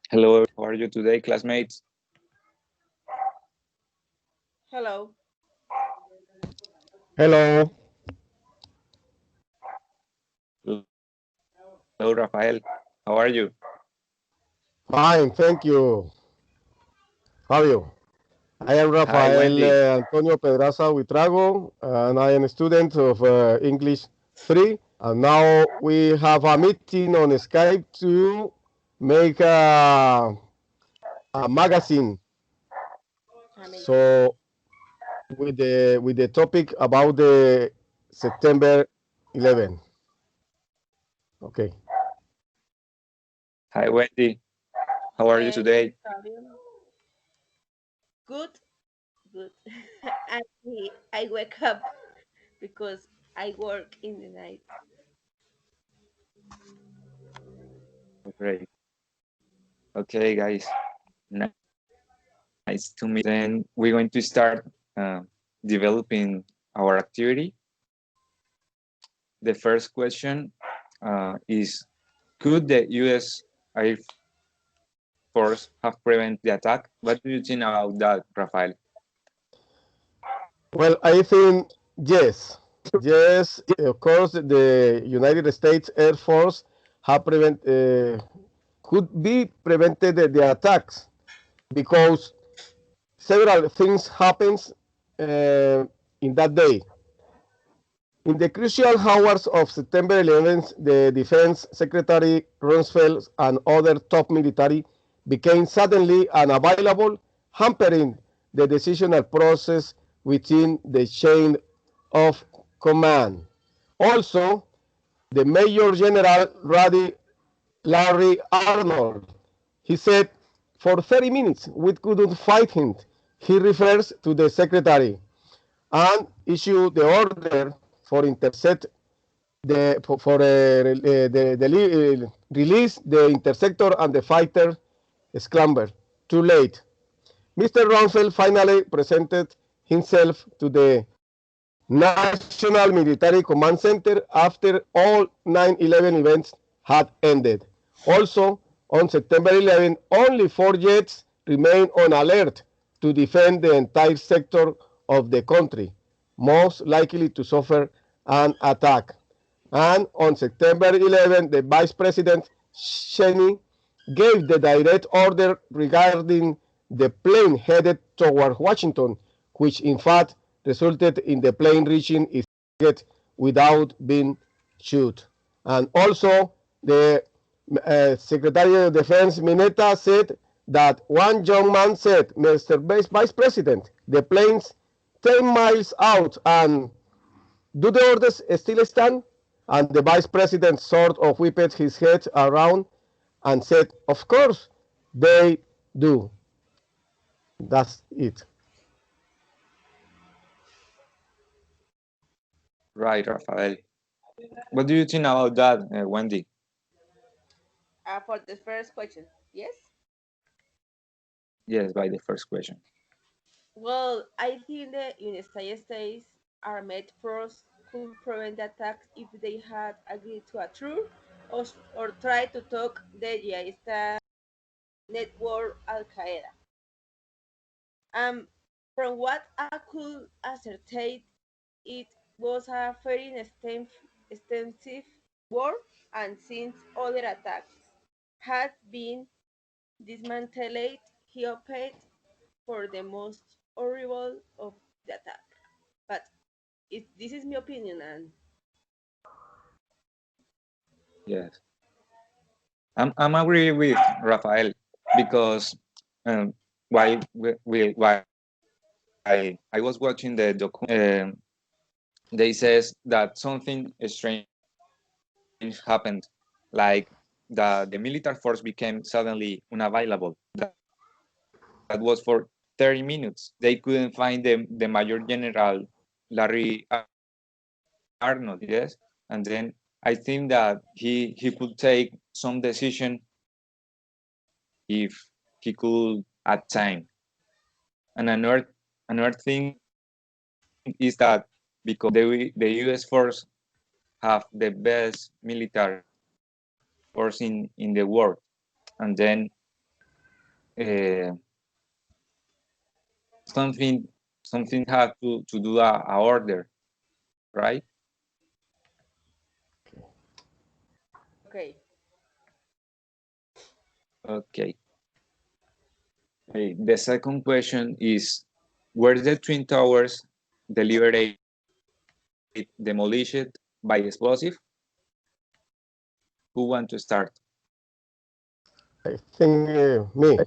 Hello, how are you today, classmates? Hello. Hello, Hello, Rafael. How are you? fine, thank you. How are you? I am Hi, Rafael Wendy. Antonio Pedraza Huitrago, and I am a student of English 3. And now we have a meeting on Skype to make a magazine. Amazing. So with the topic about the September 11. Okay. Hi, Wendy. How are you Yes, today? Fabio. Good, good. I wake up because I work in the night. Great. Okay, guys. Nice to meet. Then we're going to start uh, developing our activity. The first question is, could the U.S. Air Force have prevented the attack? What do you think about that, Rafael? Well, I think yes. Yes, of course, the United States Air Force have could be prevented the attacks because several things happens in that day. In the crucial hours of September 11th, the Defense Secretary Rumsfeld and other top military became suddenly unavailable, hampering the decisional process within the chain of command. Also, the Major General Larry Arnold, he said, for 30 minutes we couldn't fight him. He refers to the secretary and issued the order for intercept the release the interceptor and the fighter scramble. Too late. Mr. Rumsfeld finally presented himself to the National Military Command Center after all 9/11 events had ended. Also, on September 11, only 4 jets remained on alert to defend the entire sector of the country, most likely to suffer an attack. And on September 11, the Vice President Cheney gave the direct order regarding the plane headed toward Washington, which in fact resulted in the plane reaching its target without being shot. And also, the Secretary of Defense Mineta said that one young man said, Mr. Vice President, the plane's 10 miles out, and do the orders still stand? And the vice president sort of whipped his head around and said, of course they do. That's it. Right, Rafael. What do you think about that, Wendy? For the first question, yes. Yes, by the first question. Well, I think the United States armed force could prevent the attacks if they had agreed to a truce or tried to talk the jihadist network Al Qaeda. Um, from what I could ascertain, it was a very extensive war, and since other attacks had been dismantled, he opted for the most horrible of the attack. But this is my opinion, and Yes. I'm agree with Rafael because um, while I was watching the document, they says that something strange happened, like the military force became suddenly unavailable. That was for 30 minutes. They couldn't find the Major General Larry Arnold, yes, and then I think that he could take some decision if he could at time. And another thing is that because the U.S. force have the best military force in the world, and then uh, something had to do a order, right? Okay. Okay. The second question is, were the Twin Towers deliberately demolished by explosive? Who want to start? I think me.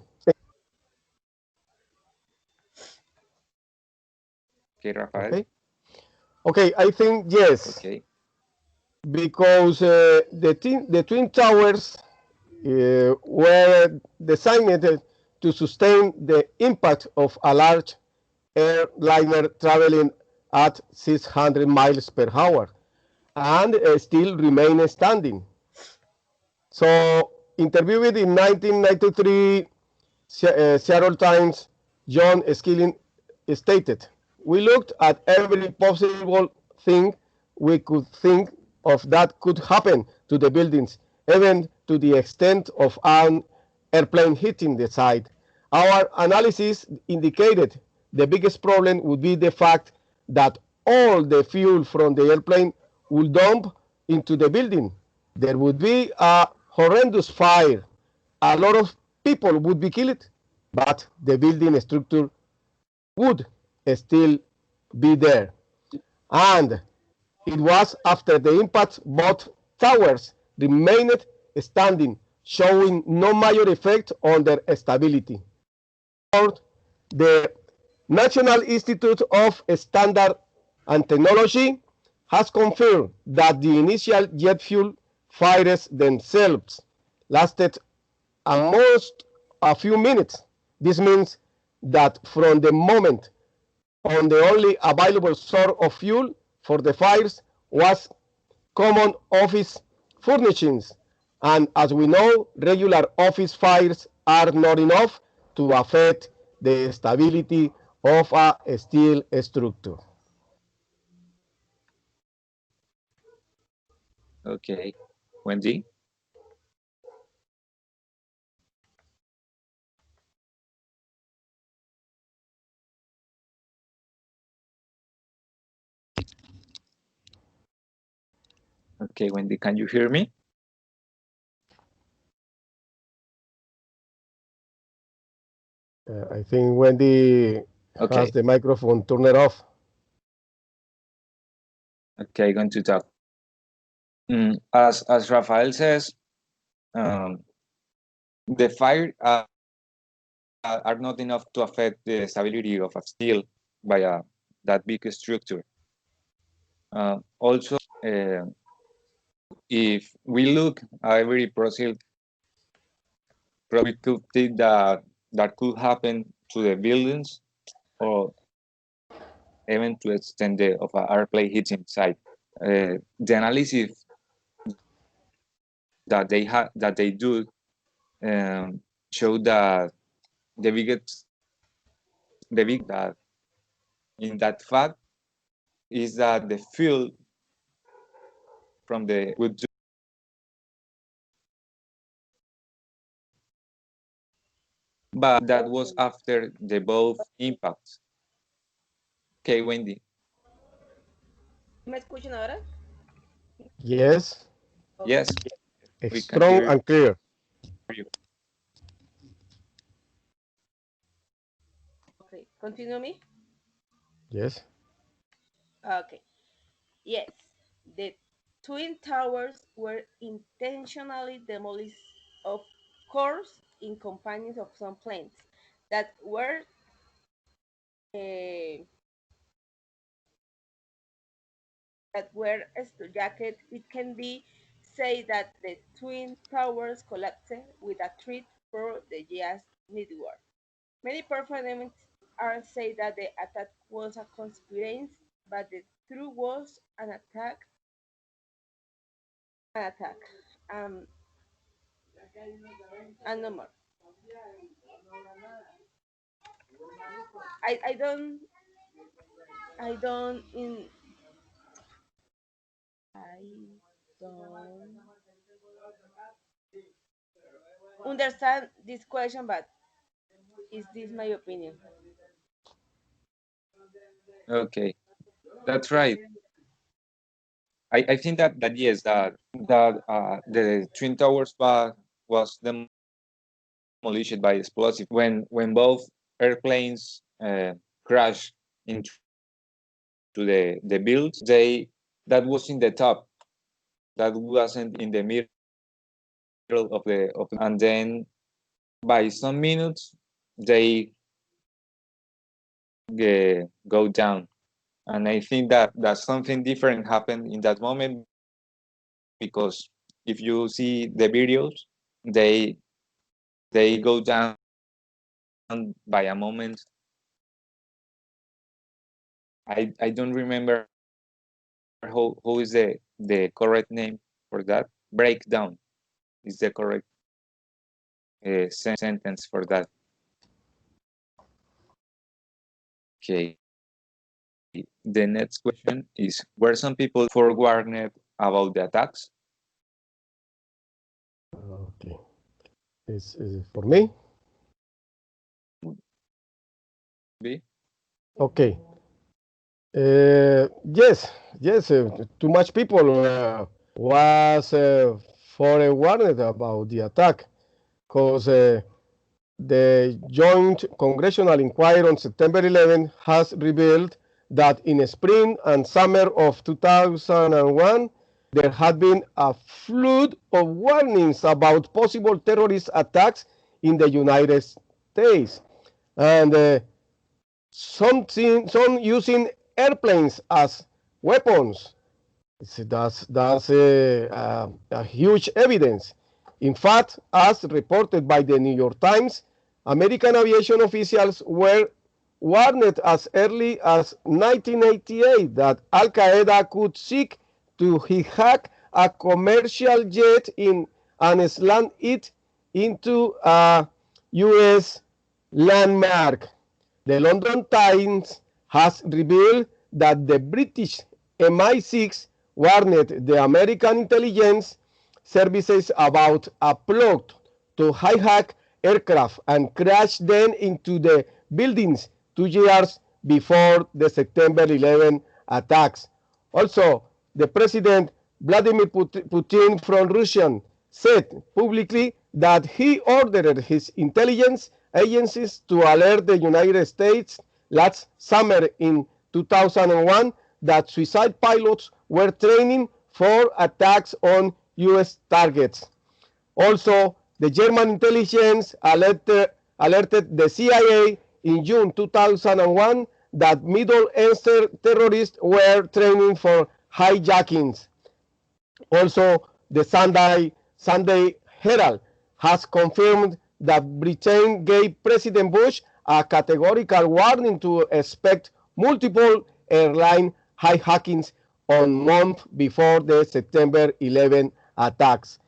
Okay, Rafael. Okay. Okay, I think yes, Okay. because the Twin Towers were designed to sustain the impact of a large airliner traveling at 600 miles per hour and still remain standing. So, interviewed in 1993, Seattle Times, John Skilling stated, "We looked at every possible thing we could think of that could happen to the buildings, even to the extent of an airplane hitting the side. Our analysis indicated the biggest problem would be the fact that all the fuel from the airplane would dump into the building. There would be a horrendous fire. A lot of people would be killed, but the building structure would still be there. And it was after the impact both towers remained standing, showing no major effect on their stability. The National Institute of Standard and Technology has confirmed that the initial jet fuel fires themselves lasted at most a few minutes. This means that from the moment on the only available source of fuel for the fires was common office furnishings. And as we know, regular office fires are not enough to affect the stability of a steel structure. Okay. Wendy? Okay, Wendy, can you hear me? I think Wendy has Okay. the microphone turned off. Okay, going to talk. As Rafael says, um, the fire are not enough to affect the stability of a steel by that big structure. Also, if we look at every process, we could think that could happen to the buildings or even to extend of an airplane hitting site. The analysis that they do show that the biggest the big that in that fact is that the fuel from the would do, but that was after the both impacts. Okay, Wendy. ¿Me escuchan ahora? Yes, Okay. Yes, we can strong hear and clear. you. Okay. Continue me. Yes. Okay. Yes. The twin towers were intentionally demolished, of course, in companies of some planes that were uh, jacket. It can be said that the twin towers collapsed with a threat for the U.S. network. Many performers are say that the attack was a conspiracy, but the truth was an attack. An attack. Um, and no more. I don't. I don't. I don't understand this question, but Is this my opinion? Okay, that's right. I think that yes, the twin towers was demolished by explosive when both airplanes crashed into the builds. They that was in the top, that wasn't in the middle of and then by some minutes they go down. And I think that something different happened in that moment, because if you see the videos, they they go down by a moment. I don't remember who is the correct name for that. Breakdown is the correct sentence for that. Okay. The next question is: were some people forewarned about the attacks? Okay. Is for me? Be Okay. Yes, yes. Too much people was forewarned about the attack because the Joint Congressional Inquiry on September 11 has revealed that in spring and summer of 2001, there had been a flood of warnings about possible terrorist attacks in the United States. And some using airplanes as weapons. That's a huge evidence. In fact, as reported by the New York Times, American aviation officials were warned as early as 1988 that Al Qaeda could seek to hijack a commercial jet and slant it into a U.S. landmark. The London Times has revealed that the British MI6 warned the American intelligence services about a plot to hijack aircraft and crash them into the buildings 2 years before the September 11 attacks. Also, the President Vladimir Putin from Russia said publicly that he ordered his intelligence agencies to alert the United States last summer in 2001 that suicide pilots were training for attacks on U.S. targets. Also, the German intelligence alerted the CIA in June 2001 that Middle Eastern terrorists were training for hijackings. Also, the Sunday Herald has confirmed that Britain gave President Bush a categorical warning to expect multiple airline hijackings on month before the September 11 attacks.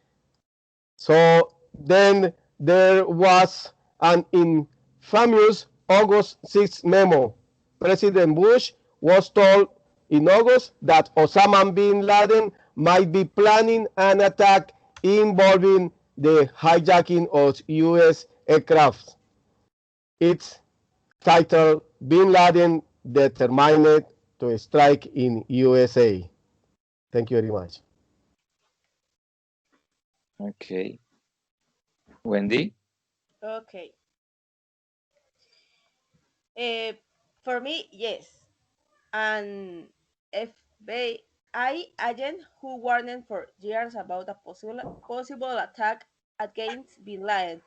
So then there was an infamous August 6 memo. President Bush was told in August that Osama bin Laden might be planning an attack involving the hijacking of U.S. aircraft. It's titled Bin Laden Determined to Strike in USA. Thank you very much. okay. Wendy? Okay. Uh, for me, yes. An FBI agent who warned for years about a possible attack against Bin Laden,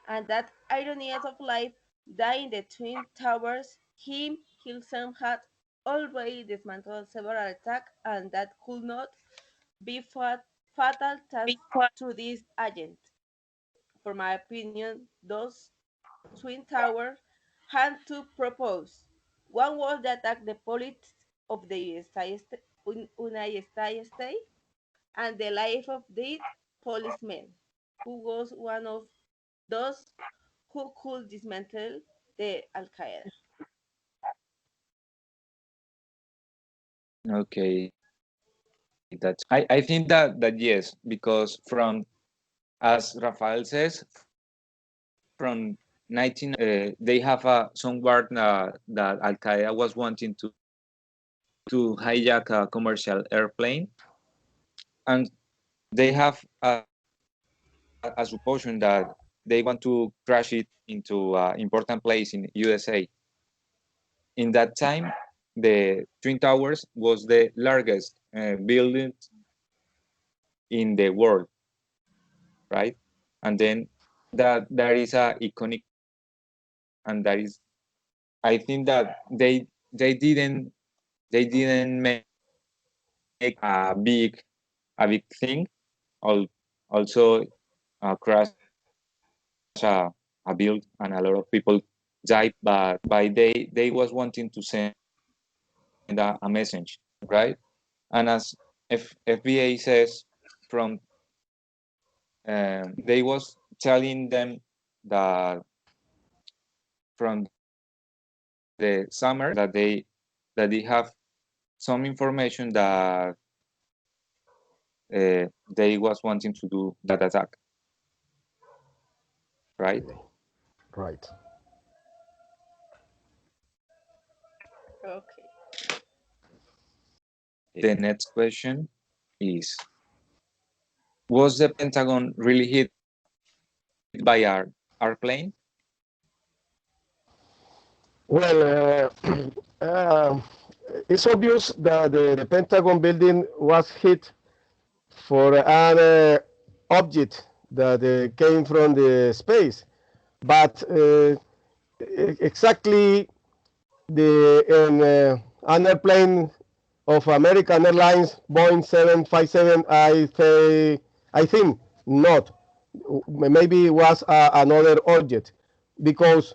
and that irony of life, dying in the Twin Towers, him himself had already dismantled several attacks, and that could not be fatal thanks to this agent. For my opinion, those Twin Towers had to propose. One was to attack the police of the United States and the life of the policeman, who was one of those who could dismantle the Al Qaeda. Okay, I think that yes, because from, as Rafael says, from they have some word that Al Qaeda was wanting to hijack a commercial airplane, and they have a supposition that they want to crash it into an important place in USA. In that time, the Twin Towers was the largest building in the world, right? And then that is a iconic, and that is, I think that they didn't they didn't make a big thing. Also, crash a build, and a lot of people died, but by they was wanting to send a message, right? And as FBA says, from they was telling them that from the summer that they have some information that they was wanting to do that attack, right? Right. Okay. The next question is: was the Pentagon really hit by our plane? Well, it's obvious that the Pentagon building was hit for an object that came from the space, but exactly an airplane of American Airlines Boeing 757, I think not. Maybe it was another object, because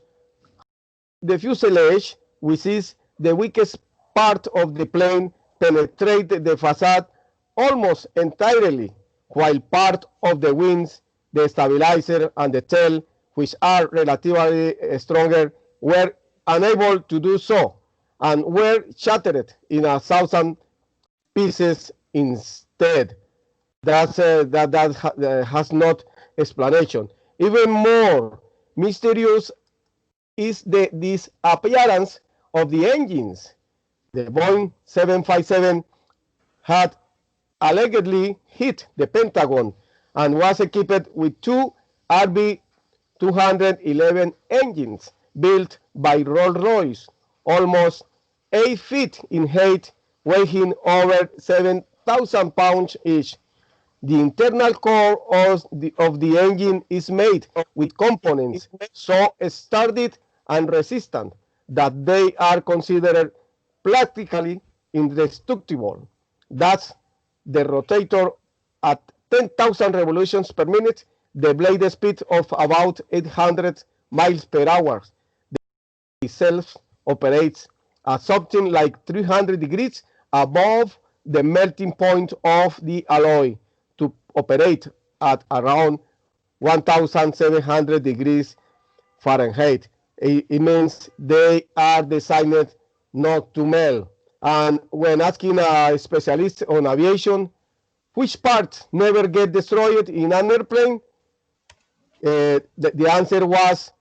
the fuselage, which is the weakest part of the plane, penetrated the facade almost entirely, while part of the wings, the stabilizer, and the tail, which are relatively stronger, were unable to do so and were shattered in 1,000 pieces instead. That has not explanation. Even more mysterious is the disappearance of the engines. The Boeing 757 had allegedly hit the Pentagon and was equipped with two RB-211 engines built by Rolls-Royce, almost 8 feet in height, weighing over 7,000 pounds each. The internal core of the engine is made with components so sturdy and resistant that they are considered practically indestructible. Thus, the rotator at 10,000 revolutions per minute, the blade speed of about 800 miles per hour. Itself operates at something like 300 degrees above the melting point of the alloy to operate at around 1,700 degrees Fahrenheit. It means they are designed not to melt. And when asking a specialist on aviation, which parts never get destroyed in an airplane, the answer was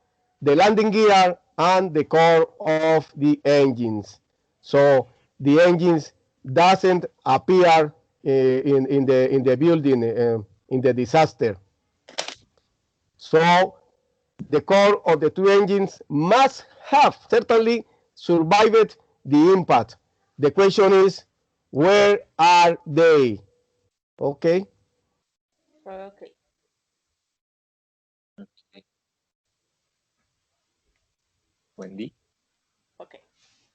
the landing gear and the core of the engines. So the engines doesn't appear in the building in the disaster. So the core of the two engines must have certainly survived the impact. The question is, where are they? Okay. Okay. Wendy? Okay.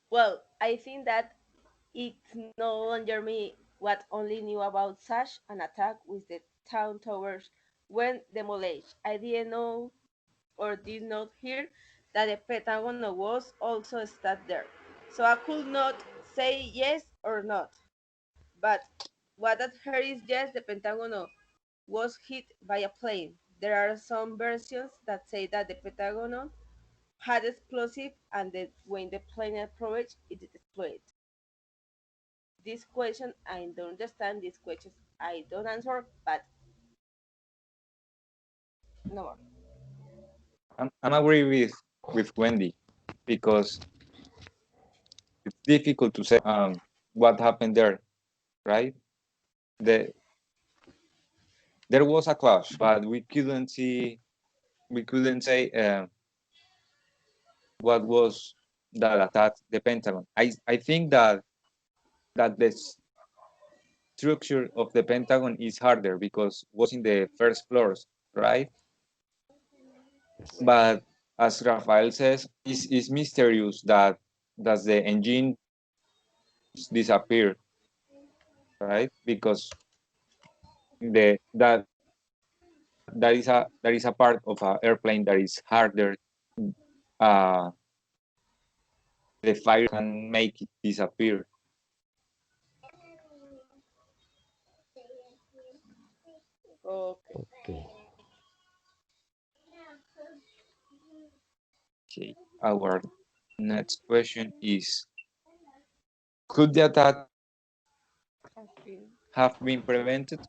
Well, I think that it's no longer me what only knew about such an attack with the town towers when demolished. I didn't know or did not hear that the Pentagon was also stabbed there. So I could not say yes or not. But what I heard is yes, the Pentagon was hit by a plane. There are some versions that say that the Pentagon had explosive and that when the plane approached, it exploded. This question, I don't understand. These questions, I don't answer, but no more. I'm agree with Wendy because it's difficult to say what happened there, right? The there was a clash, but we couldn't say what was that attacked the Pentagon. I think that the structure of the Pentagon is harder because was in the first floors, right? But as Rafael says, it's mysterious that the engines disappear, right? Because that is a part of an airplane that is harder. Uh, the fire can make it disappear. Okay. Okay. Okay, our next question is: could the attack Okay. have been prevented?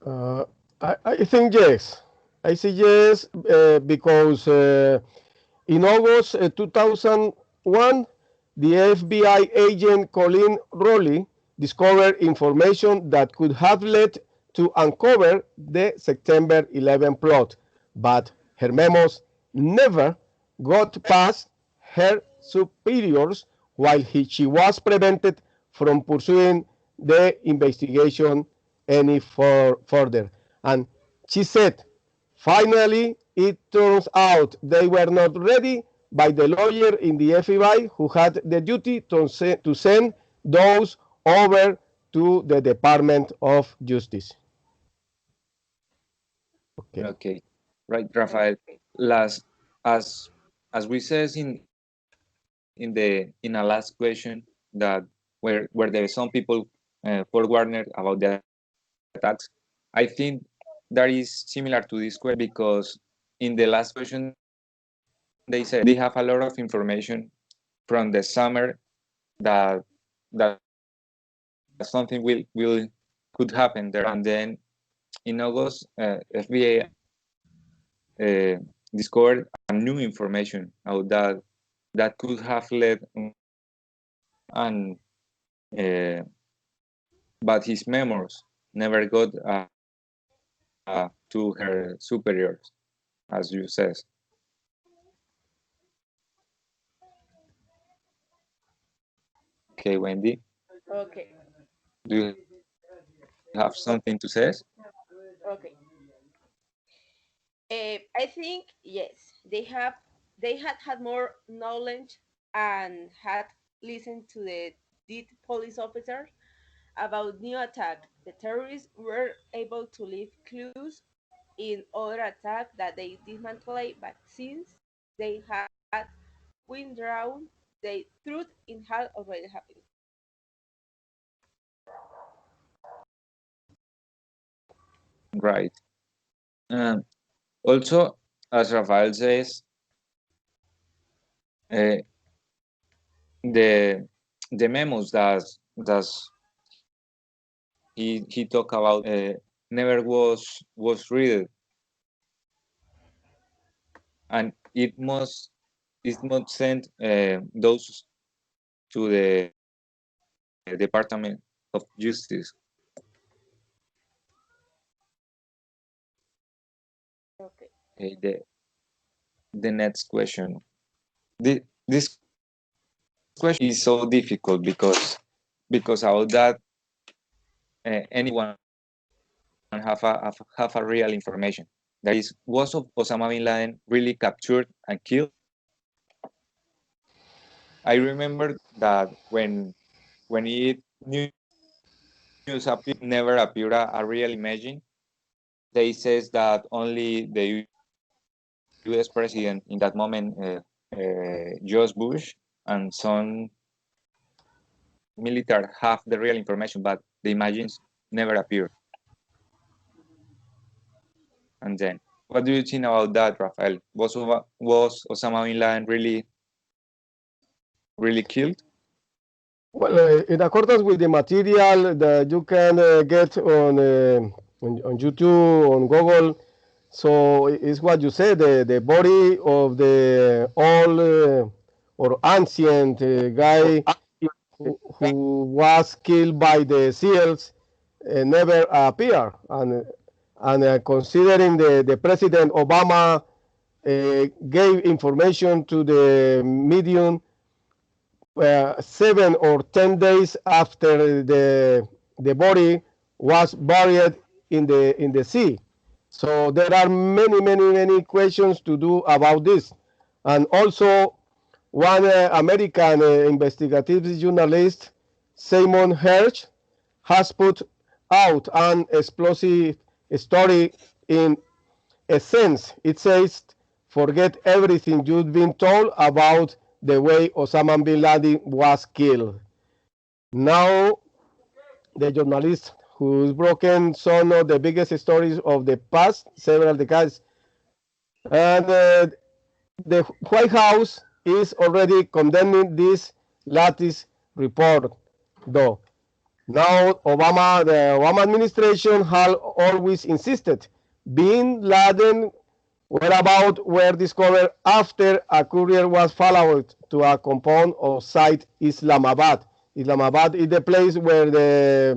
Uh, I think yes. I say yes because in August 2001, the FBI agent Colin Rowley discovered information that could have led to uncover the September 11 plot, but her memos never got past her superiors while she was prevented from pursuing the investigation any further. And she said, finally, it turns out they were not ready by the lawyer in the FBI who had the duty to send those over to the Department of Justice. Okay. Okay, right, Rafael. Okay. Last, as as we says in a last question that where there some people forwarded about the attacks, I think that is similar to this question because in the last question they said they have a lot of information from the summer that that something will could happen there, and then in August FBI discovered new information about that could have led and uh, but his memoirs never got to her superiors, as you says. Okay, Wendy, Okay. do you have something to say? Okay. I think yes, they had more knowledge and had listened to the dead police officer about new attack. The terrorists were able to leave clues in other attack that they dismantled, but since they had withdrawn, the truth in had already happened. Right. Um, Also, as Rafael says, uh, the the memos that he talked about never was read, and it must send those to the Department of Justice. Okay. Okay, the next question. This question is so difficult because about that anyone have a real information. That is, was Osama bin Laden really captured and killed? I remember that when it news appeared, never appeared a real imagine. They says that only the U.S. president in that moment, George Bush, and some military have the real information, but the imagines never appear. And then, what do you think about that, Rafael? Was Osama bin Laden really killed? Well, in accordance with the material that you can get on YouTube, on Google, So it's what you said, the body of the old or ancient guy who was killed by the SEALs never appear. And considering the President Obama gave information to the medium 7 or 10 days after the body was buried in the sea. So there are many questions to do about this. And also, one American investigative journalist, Simon Hirsch, has put out an explosive story in a sense. It says, forget everything you've been told about the way Osama bin Laden was killed. Now, the journalist who's broken some of the biggest stories of the past several decades, and the White House is already condemning this latest report, though. Now, the Obama administration has always insisted bin Laden whereabouts were discovered after a courier was followed to a compound outside Islamabad. Islamabad is the place where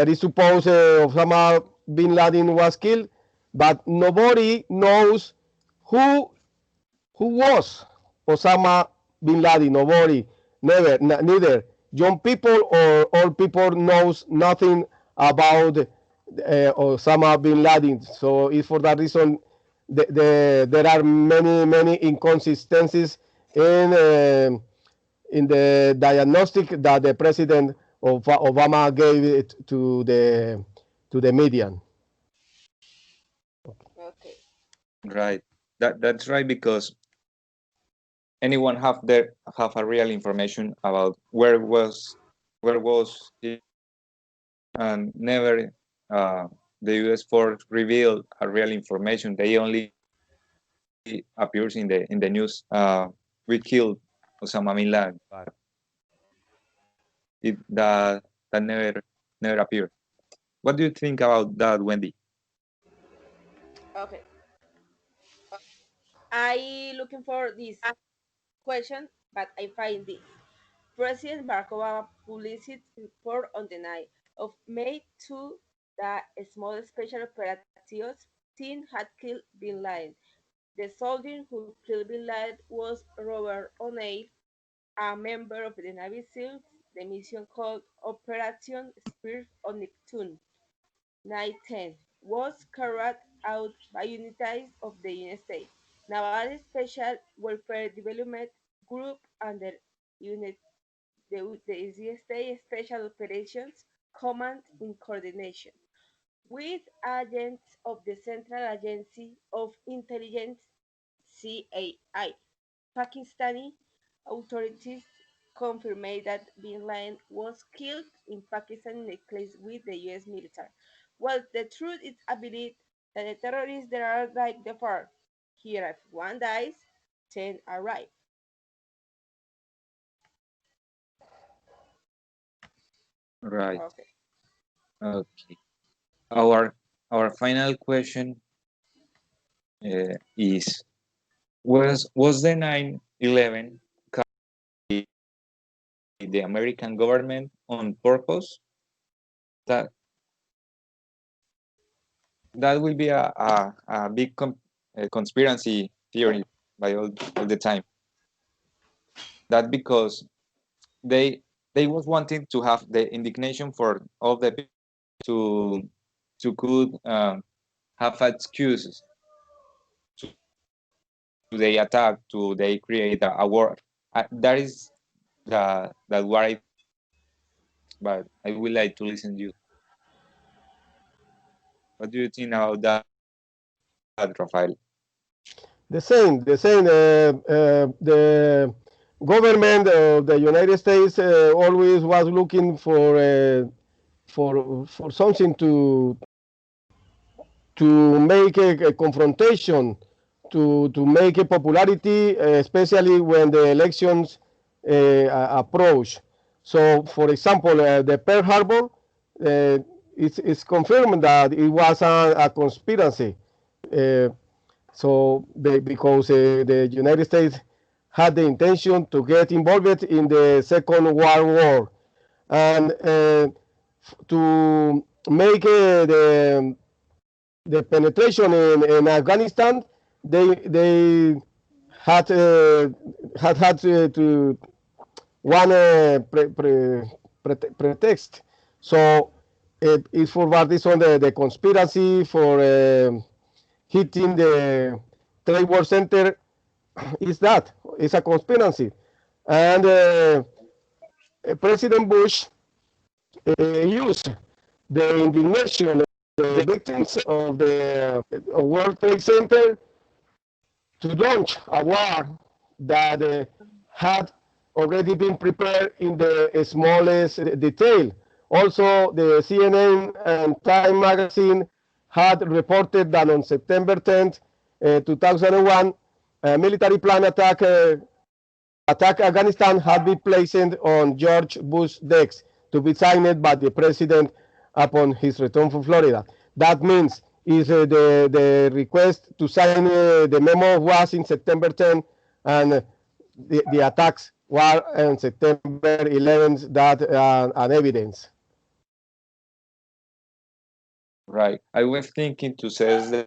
it's supposed Osama bin Laden was killed, but nobody knows who who was Osama bin Laden. Nobody, neither young people or old people knows nothing about Osama bin Laden. So it's for that reason there are many inconsistencies in the diagnostic that the president of Obama gave it to the media. Okay. Right. That's right, because anyone have a real information about where was it, and never the U.S. force revealed a real information. They only appears in the news. We killed Osama bin Laden, but that never appeared. What do you think about that, Wendy? Okay. I looking for this question, but I find this. President Barack Obama published report on the night of May 2 that a small special operations team had killed bin Laden. The soldier who killed bin Laden was Robert O'Neill, a member of the Navy SEALs. The mission called Operation Spirit of Neptune 910 was carried out by units of the United States Naval Special Warfare Development Group under unit the United States Special Operations Command in coordination with agents of the Central Agency of Intelligence (CIA). Pakistani authorities confirmed that bin Laden was killed in Pakistan in a clash with the U.S. military. Well, the truth is, I believe that the terrorists there are like the far. Here, if one dies, 10 arrive. Right. Okay. Okay. Our final question is: was the 9/11 the American government on purpose? That that will be a big conspiracy theory by all the time. That because they they was wanting to have the indignation for all the people to could have excuses to they attack, to they create a war. That is that what I, but I would like to listen to you. What do you think about that, Rafael? The same. The government of the United States always was looking for something to make a confrontation, to make a popularity, especially when the elections approach. So, for example, the Pearl Harbor, it's confirmed that it was a conspiracy. Because the United States had the intention to get involved in the Second World War, and to make the penetration in Afghanistan, they had to one pretext. So it forwarded on the conspiracy for hitting the Trade War Center. Is that it's a conspiracy, and President Bush used the indignation of the victims of the World Trade Center to launch a war that had already been prepared in the smallest detail. Also, the CNN and Time magazine had reported that on September 10th, 2001, a military plan attack Afghanistan had been placed on George Bush's desk to be signed by the president upon his return from Florida. That means is the request to sign the memo was in September 10, and the attacks were on September 11th. That an evidence. Right. I was thinking to say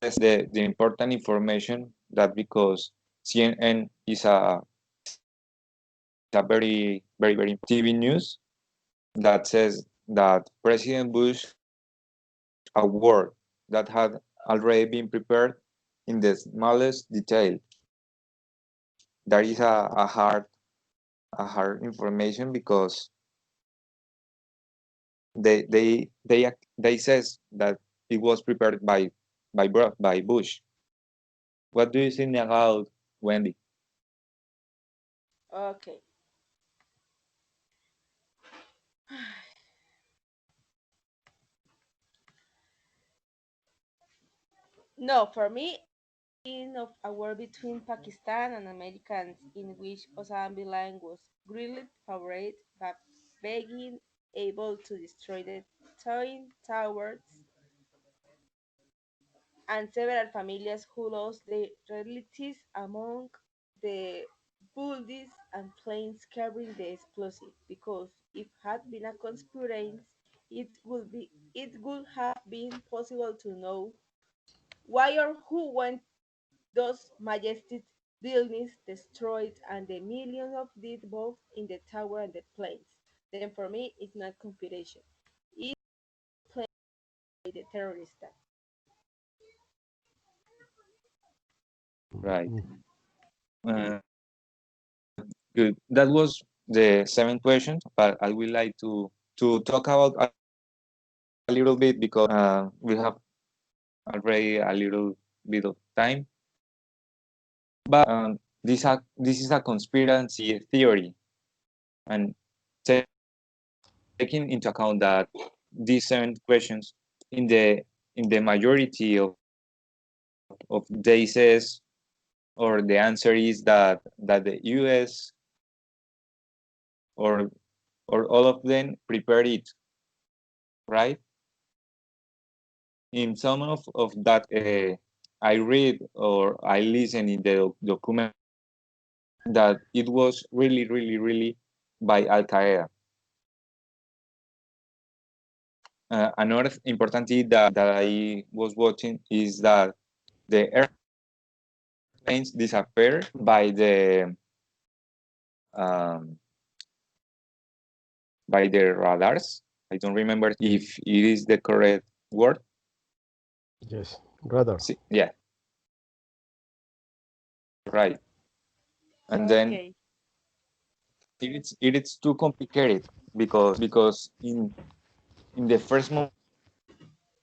the important information that because CNN is a very TV news that says that President Bush a war that had already been prepared in the smallest detail. That is a hard information because they says that it was prepared by Bush. What do you think about Wendy? Okay. No, for me, in of a war between Pakistan and Americans in which Osama bin Laden was grilled, favored, but begging able to destroy the Twin Towers and several families who lost their relatives among the bullets and planes carrying the explosive. Because if had been a conspiracy, it would have been possible to know why or who went those majestic buildings destroyed and the millions of dead both in the tower and the planes. Then for me, it's not computation. It's played by the terrorist. Right. Uh, Good. That was the 7 questions, but I would like to talk about a little bit because we have already a little bit of time. But this is a conspiracy theory, and taking into account that these 7 questions in the majority of cases, or the answer is that the U.S. or all of them prepared it, right? In some of that I read or I listen in the document that it was really by Al Qaeda. Another important thing that I was watching is that the airplanes disappeared um, by the radars. I don't remember if it is the correct word. Yes, radar. Yeah, right. And then Okay. it is too complicated because in the first moment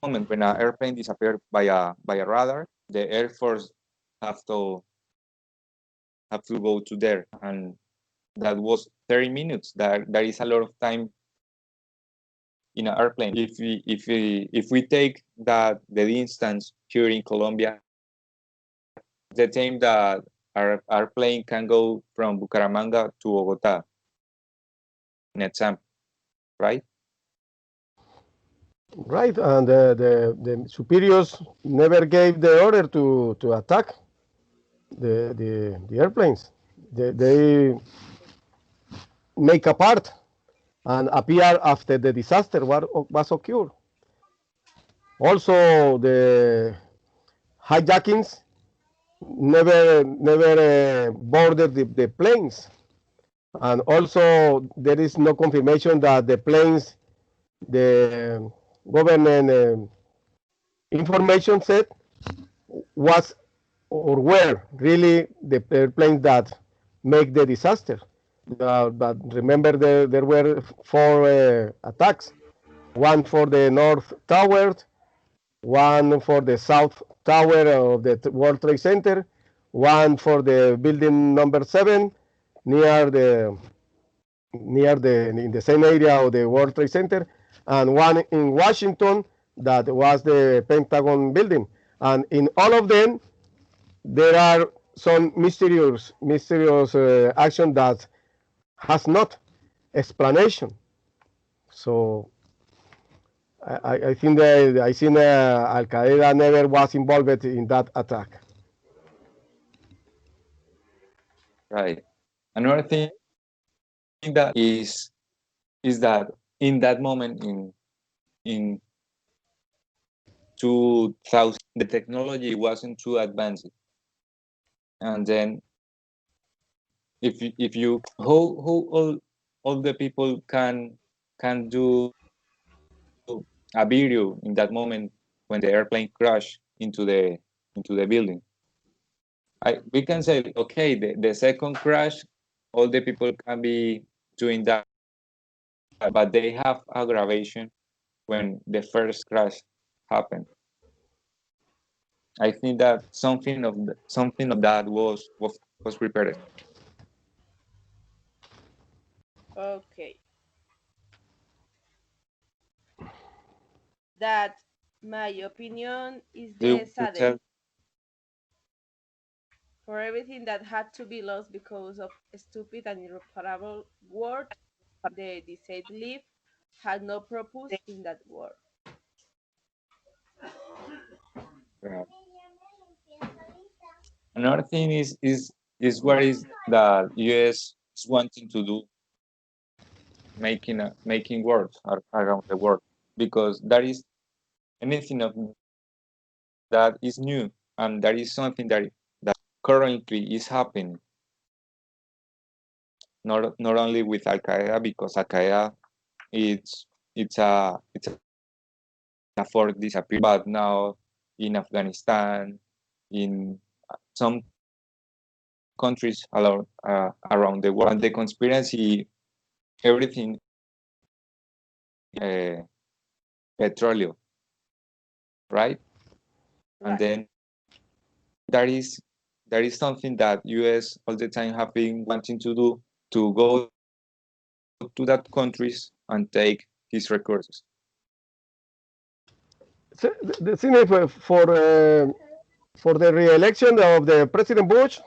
when an airplane disappeared by a radar, the Air Force have to go to there, and that was 30 minutes. That is a lot of time in an airplane. If we take that the distance here in Colombia, the time that our airplane can go from Bucaramanga to Bogota, an example, right? Right, and the superiors never gave the order to attack the airplanes. They make a part and appear after the disaster was occurred. Also, the hijackings never boarded the planes, and also there is no confirmation that the planes, the government information said, was or were really the airplanes that make the disaster. But remember, there were four attacks: one for the North Tower, one for the South Tower of the World Trade Center, one for the building number 7 near the in the same area of the World Trade Center, and one in Washington that was the Pentagon building. And in all of them, there are some mysterious action that has not explanation. So I think that I think Al Qaeda never was involved in that attack. Right. Another thing that is that in that moment in 2000 the technology wasn't too advanced, and then if you how all the people can do a video in that moment when the airplane crashed into the building. We can say, okay, the second crash, all the people can be doing that, but they have aggravation when the first crash happened. I think that something of that was prepared. Okay. That, my opinion, is Do you the want to tell? saddest for everything that had to be lost because of a stupid and irreparable war. The deceit live had no purpose in that war. uh, Another thing is what is the U.S. is wanting to do, making wars around the world, because that is anything of that is new, and that is something that currently is happening. Not only with Al Qaeda, because Al Qaeda it's a force disappear, but now in Afghanistan, in some countries around the world, and the conspiracy, everything, uh, petroleum, right? And Right. then that is that is something that U.S. all the time have been wanting to do, to go to that countries and take his resources. The thing is, for the re-election of the President Bush,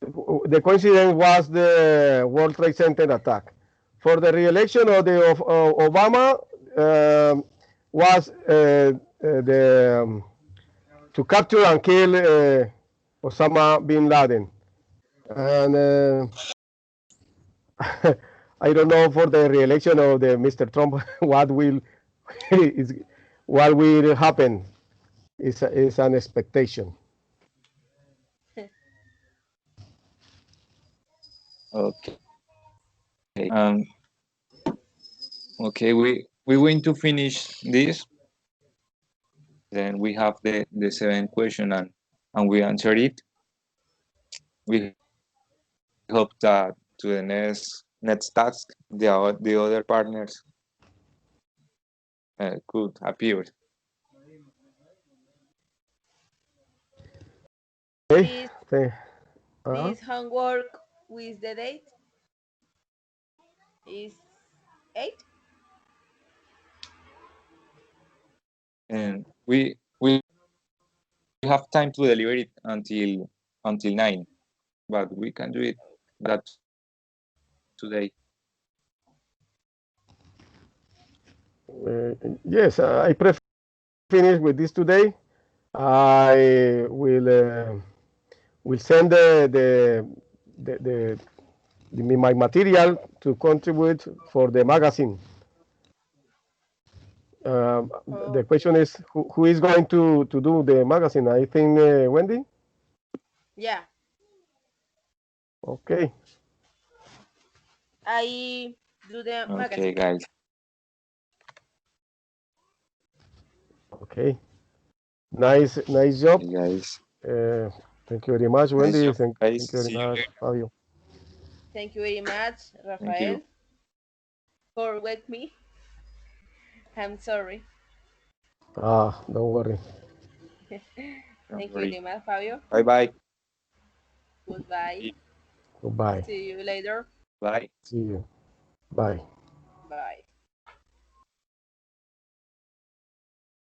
the coincidence was the World Trade Center attack. For the re-election of Obama, was the to capture and kill Osama bin Laden. And I don't know for the re-election of the Mr. Trump what will is what will happen is an expectation. Okay. Um. Okay. We're going to finish this. Then we have the seventh question, and we answer it. We hope that to the next task the other partners could appear. Okay. This Uh, this homework with the date is 8. And we have time to deliver it until 9, but we can do it that today. Yes, I prefer finish with this today. I will send my material to contribute for the magazine. The question Okay. is who is going to do the magazine? I think Wendy. Yeah. Okay. I do the Okay, magazine. guys. Okay. Nice job. Okay, guys. Uh, Thank you very much, Nice Wendy. job, Thank guys. you very See you much, later. Fabio. Thank you very much, Thank you. Rafael, for with me. I'm sorry. Don't worry. Don't Thank you worry. very much, Fabio. Bye bye. Goodbye. Goodbye. See you later. Bye. See you. Bye. Bye.